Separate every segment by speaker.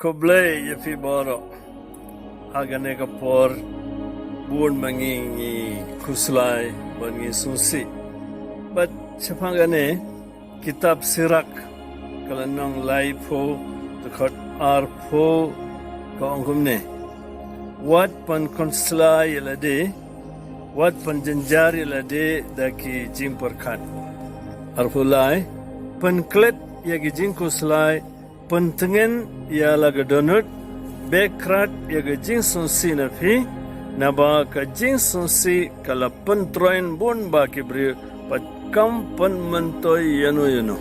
Speaker 1: Koblay yafi boro agane kapor buon mangi kuslai bangi susi but chapangane kitab sirak kalanong laipo takot arpo kaongkumne wat pan konslai lade wat pan janjari lade daki jimperkat arpulai pan klet yagi jingkuslai pentengen ialah gedonut bekrat iaga jing sunsi nafi naba ka jing sunsi kala pentroin bon ba kibri pat kam pen mentoy yano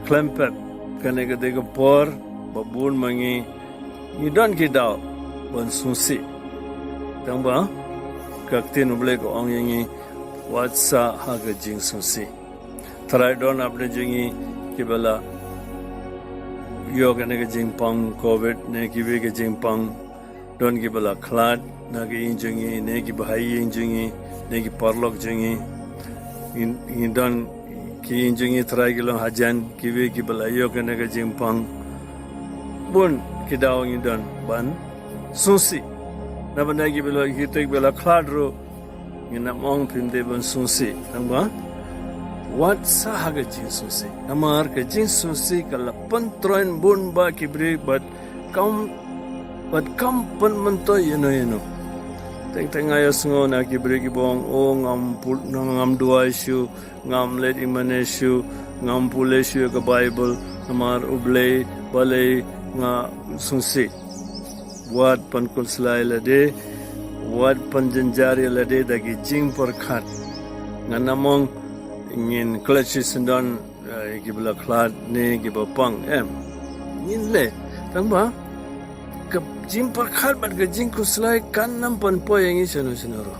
Speaker 1: klempet kane ga dega por babun mangi idon kidao bon sunsi tamba kaktin uble ko ong yangi watsa haga jing sunsi try don apne jingi kibala yoga ne jingpang covid ne kibe ke jingpang don kibala khlad na ke injungi ne ki bhai injungi ne ki parlok jungi in don ki injungi try kilo hajan kibe kibala yoga ne jingpang bun kidao in don ban susi na banda kibala hitek bela khlad ro ina mong pinde ban susi tangba wat sahaga jinsusi amar ke jinsusi kala pentroin bun ba kibri but kam pen mento yeno teng ayas ngo na kibri kibong o ngam dua issue ngam let imaneshu ngam puleshu ka bible amar uble bale nga susi wat pan kulslai lade wat pan janjari lade dagi jing perkhat nganamong ingin klasi sendan gibla khlad ne giba pang ingin le tangba ke jim perkhat bat ke jing kuslai kan nam pan po yangi senoro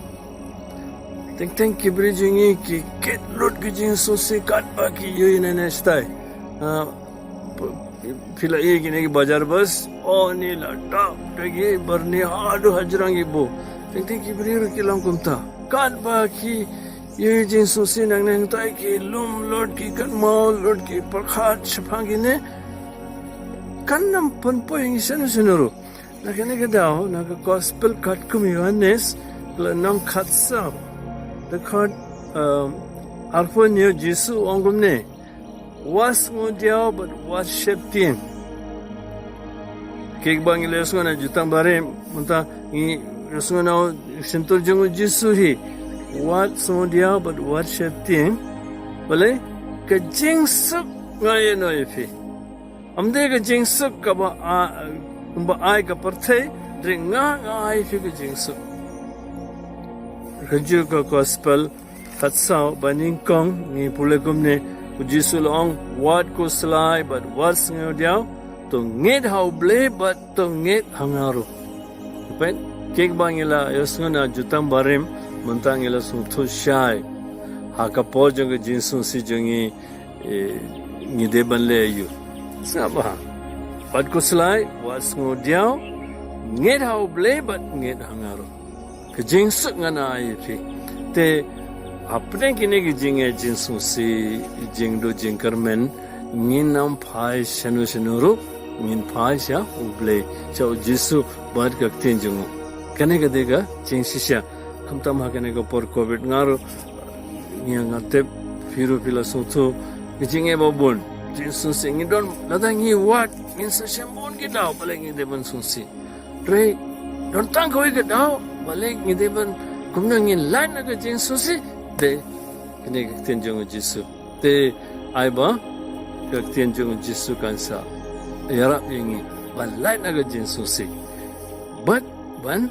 Speaker 1: teng kibri jingi ki ket lot ke jing sosi kat ba ki yoi ne stai pila ye gine ki bazar bas o ni la ta tegi barni adu hajrangi bo teng kibri ru kilang kumta kat ba ki ये जिन सुसी नंगने ताई की loom load की कन्माल लोड की परखात छपांगी ने कन्नम पनपो इंगिसन सुनरो नकने के दाओ नक गॉस्पेल कट कम्युनिस लनम खत्सा द कट आरफो न्यू जिसु ओंगुमने वास मोदियाओ बट वास शेप्टिन केक बांगिले सुना जुतां बारे मुंता इ सुना सिंतुर जंगु जिसु ही wat semudia but what shaping boleh ke jingsuk ngai no ifi amde ke jingsuk ka ba ai ka parthe ringa ngai fi ke jingsuk raju ka gospel khatsao baning kong ni pulegum ne ujisul ong what ko slai but what semudia to nged how ble but to nged hangaru pen kek bangila yosuna jutam barim mentang ila sungtu syai haka po jong jinsun si jongi ni deban le yu saba pat ko slai was ngodiao nged hau ble bat nged hangaro ke jinsuk ngana ai fi te apne kine ki jinge jinsun si jingdo jingkarmen ninam phai shanu ru nin phai sha ble chau jisu bat ka tin jungu kane ga dega jinsisha tam hakane ko por covid ngaro ngiang atep firu pila sungtu jinge babon jinsun singi don ladangi wat min sa shambon ki daw paling ide ban sunsi tre don tang ko ke daw paling ide ban kumna ngin lan na jinsun si de kene tenjong jisu te aiba ke tenjong jisu kansa yarap yengi ban lan na jinsun si but ban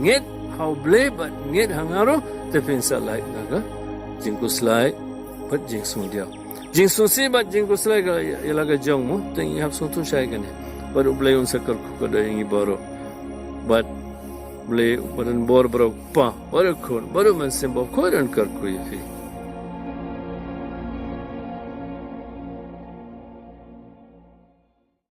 Speaker 1: nget how ble but nget hangaro te pensa like naga jingkuslai but jingsung dia jingsung si but jingkuslai ga ilaga jong mo teng hap sung tu sai gane baru ble un sakar ku kada ingi baro but ble baran bor bro pa baru man sembo koran kar ku yifi